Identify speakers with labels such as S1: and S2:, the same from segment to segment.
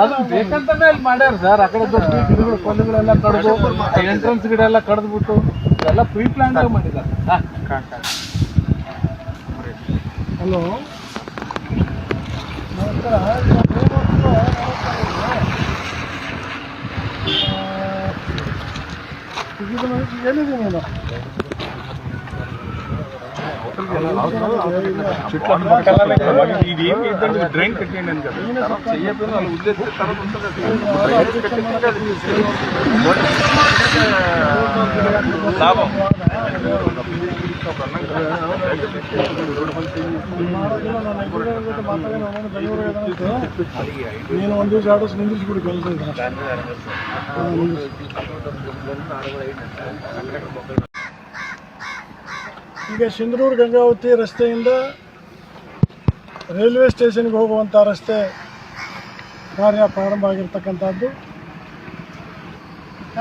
S1: ಅದು ಬೇಕಂತಾನೆ ಅಲ್ಲಿ ಮಾಡ್ಯಾರ ಸರ್. ಆ ಕಡೆ ದೊಡ್ಡ ಗಿಡಗಳು ಕೊಲ್ಲುಗಳೆಲ್ಲ ಕಡ್ದು ಎಂಟ್ರೆನ್ಸ್ ಗಿಡ ಎಲ್ಲ ಕಡ್ದ್ಬಿಟ್ಟು ಎಲ್ಲ ಪ್ರೀ ಪ್ಲಾನ್ ಆಗಿ ಮಾಡಿದ್ದಾರೆ. ಹಲೋ ನಮಸ್ಕಾರ. ಏನಿದೆ ನೀನು
S2: డ్రైన్ కట్టేయండి అని కదా లాభం
S1: నేను ಒಂದು ದಿವಸ ಆಡೋ ನಿಂದಿಸ್ಬಿಡಿ ಕೆಲಸ ಇದೆ. ಈಗ ಸಿಂಧನೂರು ಗಂಗಾವತಿ ರಸ್ತೆಯಿಂದ ರೈಲ್ವೆ ಸ್ಟೇಷನ್ಗೆ ಹೋಗುವಂಥ ರಸ್ತೆ ಕಾರ್ಯ ಪ್ರಾರಂಭ ಆಗಿರ್ತಕ್ಕಂಥದ್ದು.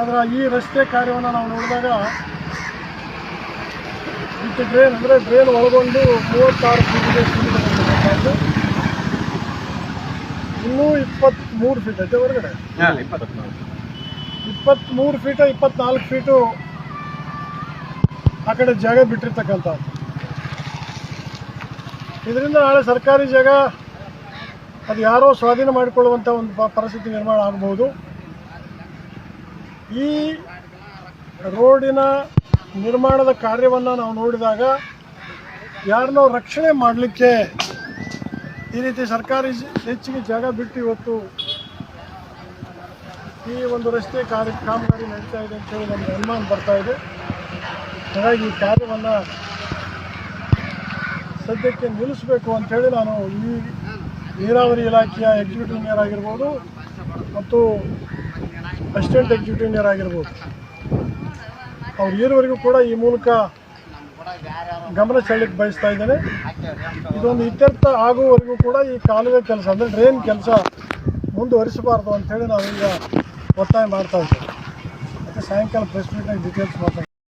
S1: ಆದರೆ ಈ ರಸ್ತೆ ಕಾರ್ಯವನ್ನು ನಾವು ನೋಡಿದಾಗ ಇತ್ತು ಡ್ರೈನ್ ಅಂದರೆ ಡ್ರೈನ್ ಒಳಗೊಂಡು 36 ಫೀಟ್ಗೆ ಸಿಗಿರ್ತಕ್ಕಂಥದ್ದು. ಇನ್ನೂ 23 ಫೀಟ್ ಐತೆ ಹೊರಗಡೆ. 23 ಫೀಟ 24 ಫೀಟು ಆ ಕಡೆ ಜಾಗ ಬಿಟ್ಟಿರ್ತಕ್ಕಂಥದ್ದು. ಇದರಿಂದ ನಾಳೆ ಸರ್ಕಾರಿ ಜಾಗ ಅದು ಯಾರೋ ಸ್ವಾಧೀನ ಮಾಡಿಕೊಳ್ಳುವಂಥ ಒಂದು ಪರಿಸ್ಥಿತಿ ನಿರ್ಮಾಣ ಆಗಬಹುದು. ಈ ರೋಡಿನ ನಿರ್ಮಾಣದ ಕಾರ್ಯವನ್ನು ನಾವು ನೋಡಿದಾಗ ಯಾರನ್ನೋ ರಕ್ಷಣೆ ಮಾಡಲಿಕ್ಕೆ ಈ ರೀತಿ ಸರ್ಕಾರಿ ಹೆಚ್ಚಿಗೆ ಜಾಗ ಬಿಟ್ಟು ಇವತ್ತು ಈ ಒಂದು ರಸ್ತೆ ಕಾಮಗಾರಿ ನಡೀತಾ ಇದೆ ಅಂತೇಳಿ ನಮಗೆ ಅನುಮಾನ ಬರ್ತಾ ಇದೆ. ಹಾಗಾಗಿ ಈ ಕಾರ್ಯವನ್ನು ಸದ್ಯಕ್ಕೆ ನಿಲ್ಲಿಸಬೇಕು ಅಂಥೇಳಿ ನಾನು ಈ ನೀರಾವರಿ ಇಲಾಖೆಯ ಎಕ್ಸಿಕ್ಯೂಟಿವ್ ಇಂಜಿನಿಯರ್ ಆಗಿರ್ಬೋದು ಮತ್ತು ಅಸಿಸ್ಟೆಂಟ್ ಎಕ್ಸಿಕ್ಯೂಟಿವ್ ಇಂಜಿನಿಯರ್ ಆಗಿರ್ಬೋದು ಅವ್ರು ಈವರೆಗೂ ಕೂಡ ಈ ಮೂಲಕ ಗಮನ ಸೆಳೆಯಲಿಕ್ಕೆ ಬಯಸ್ತಾ ಇದ್ದೇನೆ. ಇದೊಂದು ಇತ್ಯರ್ಥ ಆಗುವವರೆಗೂ ಕೂಡ ಈ ಕಾಲುವೆ ಕೆಲಸ ಅಂದರೆ ಡ್ರೈನ್ ಕೆಲಸ ಮುಂದುವರಿಸಬಾರ್ದು ಅಂಥೇಳಿ ನಾವೀಗ ಒತ್ತಾಯ ಮಾಡ್ತಾ ಇದ್ದೇವೆ. ಮತ್ತು ಸಾಯಂಕಾಲ ಪ್ರೆಸ್ ಮೀಟ್ನಾಗ ಡೀಟೇಲ್ಸ್ ಮಾತಾಡ್ತೀವಿ.